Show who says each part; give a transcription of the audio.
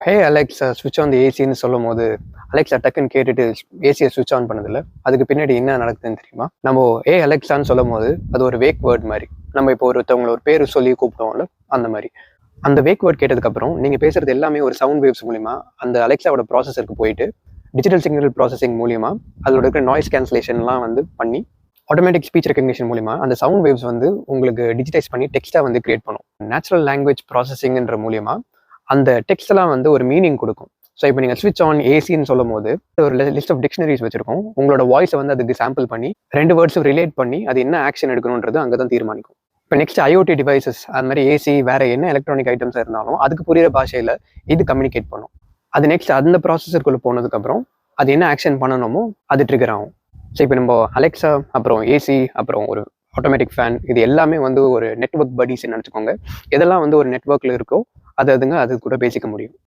Speaker 1: ஹே Alexa ஸ்விட்ச் on the ஏசின்னு சொல்லும் போது அலெக்ஸா டக்குன்னு கேட்டுட்டு ஏசியை ஸ்விட்ச் ஆன் பண்ணதில்ல. அதுக்கு பின்னாடி என்ன நடக்குதுன்னு தெரியுமா? நம்ம அலெக்ஸான்னு சொல்லும் போது அது ஒரு வேக் வேர்ட் மாதிரி. நம்ம இப்போ ஒருத்தவங்களை ஒரு பேர் சொல்லி கூப்பிட்டோம்ல, அந்த மாதிரி. அந்த வேக் வேர்ட் கேட்டதுக்கப்புறம் நீங்கள் பேசுறது எல்லாமே ஒரு சவுண்ட் வேவ்ஸ் மூலிமா அந்த அலெக்ஸாவோட ப்ராசஸருக்கு போயிட்டு டிஜிட்டல் சிக்னல் ப்ராசஸிங் மூலிமா அதோட இருக்கிற நாய்ஸ் கேன்சலேஷன்லாம் வந்து பண்ணி ஆட்டோமேட்டிக் ஸ்பீச் ரெகக்னிஷன் மூலிமா அந்த சவுண்ட் வேவ்ஸ் வந்து உங்களுக்கு டிஜிட்டைஸ் பண்ணி டெக்ஸ்ட்டாக வந்து கிரியேட் பண்ணும். நேச்சுரல் லாங்குவேஜ் ப்ராசஸிங்ன்ற மூலிமா அந்த டெக்ஸ்ட் எல்லாம் வந்து ஒரு மீனிங் கொடுக்கும். ஸோ இப்போ நீங்கள் ஸ்விட்ச் ஆன் ஏசின்னு சொல்லும் போது ஒரு லிஸ்ட் ஆஃப் டிக்ஷனரிஸ் வச்சிருக்கோம். உங்களோட வாய்ஸை வந்து அதுக்கு சாம்பிள் பண்ணி 2 வேர்ட்ஸும் ரிலேட் பண்ணி அது என்ன ஆக்ஷன் எடுக்கணுன்றது அங்கே தான் தீர்மானிக்கும். இப்போ நெக்ஸ்ட் ஐஓடி டிவைசஸ் அது மாதிரி ஏசி வேற என்ன எலக்ட்ரானிக் ஐட்டம்ஸ் இருந்தாலும் அதுக்கு புரியுற பாஷையில் இது கம்யூனிகேட் பண்ணும். அது நெக்ஸ்ட் அந்த ப்ராசஸருக்குள்ளே போனதுக்கப்புறம் அது என்ன ஆக்ஷன் பண்ணணுமோ அது ட்ரிகர் ஆகும். ஸோ இப்போ நம்ம அலெக்ஸா அப்புறம் ஏசி அப்புறம் ஒரு ஆட்டோமேட்டிக் ஃபேன் இது எல்லாமே வந்து ஒரு நெட்வொர்க் படிஸ்ன்னு நினச்சிக்கோங்க. எதெல்லாம் வந்து ஒரு நெட்வொர்க்கில் இருக்கோ அதுங்க அது கூட பேசிக்க முடியும்.